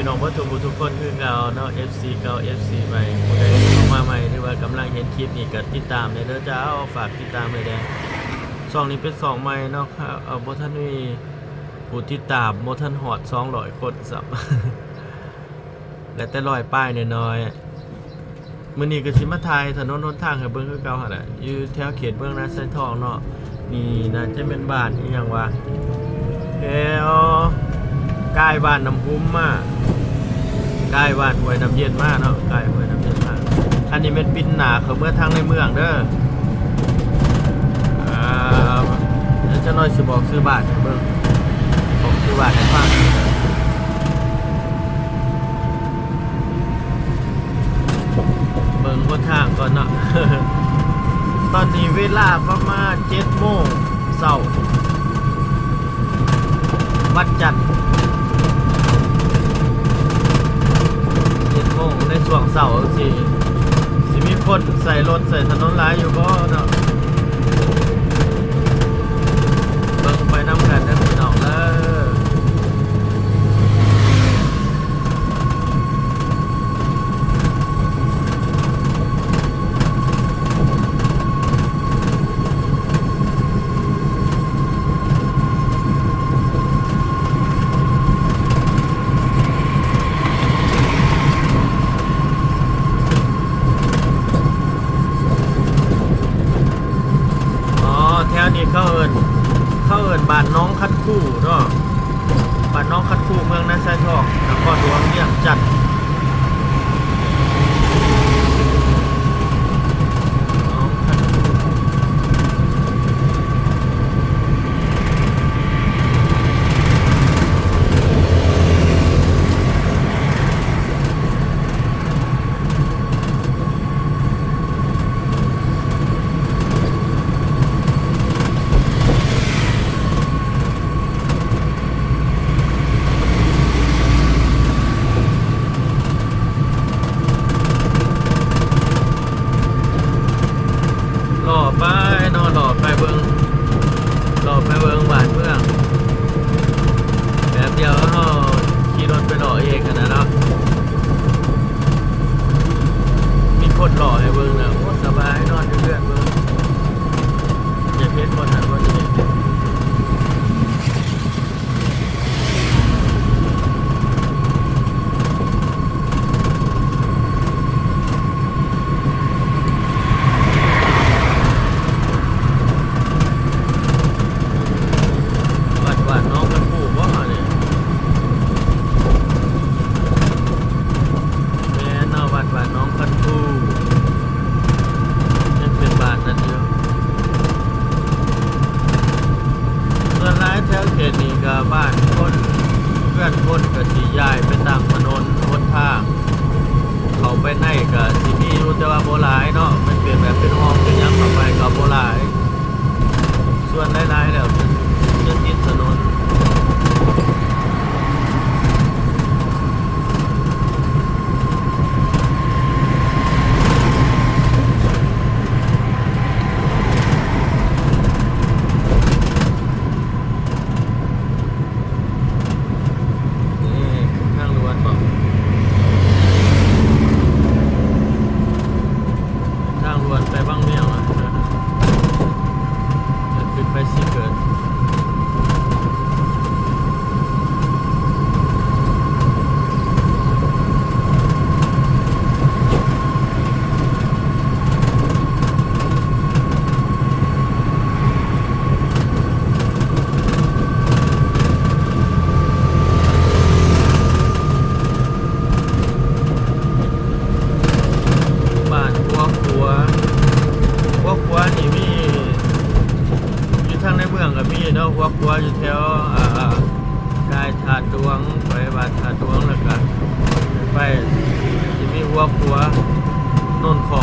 พี่น้องผู้ทุกคนคือเก่าเนาะ FC เก่า FC ใหม่ผู้ใดเข้ามาใหม่หรือว่ากำลังเห็นคลิปนี้ก็ติดตามได้เด้อจ้าฝากติดตามเลยเด้อช่องนี้เป็น2ใหม่เนาะครับบ่ทันมีผู้ติดตามบ่ทันฮอด200คนซับ และแต่100ป้ายน้อยๆมื้อนี้ก็สิมาถ่ายถนนหนทางให้เบิ่งคือเก่าหั่นน่ะอยู่แถวเขตเมืองนาไซทองเนาะนี่น่าจะเป็นบ้านอีหยังวะแถวใกล้บ้านน้ำพุ้มมาใกล้บ้านห้วยน้ำเย็นมากเนาะใกล้ห้วยน้ำเย็นมากอันนี้เป็นปินหนาเขาเมื่อทางในเมืองเด้อแล้วจะน้อยสิบอกซื้อบาทให้เบิ่งบอกซื้อบาทให้ฟังเบิ่งบนทางก่อนเนาะ ตอนนี้เวลาประมาณ7 โมงเช้าวันจันทร์7 โมงในช่วงเสาร์สิมีคนใส่รถใส่ถนนหลายอยู่บ่เนาะเบิ่งไปนำกันนะพี่น้องแถวนี้เขาเอิ้นบ้านน้องคัดคู่เนาะบ้านน้องคัดคู่เมืองนาไซทองนครหลวงเวียงจันทน์น้องคัดคู่หล่อไปเนาะหล่อไปเบิ่งบ้านเมืองแบบเดียวเฮาขี่รถไปหล่อเองกันนะเนาะมีคนหล่อให้เบิ่งนะโอ้สบายนอนอยู่เพื่อนเบิ่งอย่าเพ้นคนนั้นคนนี้วัดน้องคันคู่บ่เนี่ยแม่นเอาวัดน้องคันคู่ยังเป็นบ้านนั่นอยู่ส่วนหลายแถวเขตนี้ก็บ้านคนเพื่อนคนก็สิย้ายไปตามถนนหนทางเขาไปไหนก็สิมีอยู่แต่ว่าบ่หลายเนาะมันเป็นแบบเป็นห้องเป็นหยังเข้าไปก็บ่หลายส่วนหลายๆแล้วจะติดถนนไปบ้างเมี่ยวอ่ะจะขึ้นไปสิเกิดบ้านครัวนี่มีอยู่ทางในเมืองก็มีเนาะครัวอยู่แถวกายถาดดวงไปบ้านถาดดวงแล้วก็ไปสิมีครัวโน่นขอ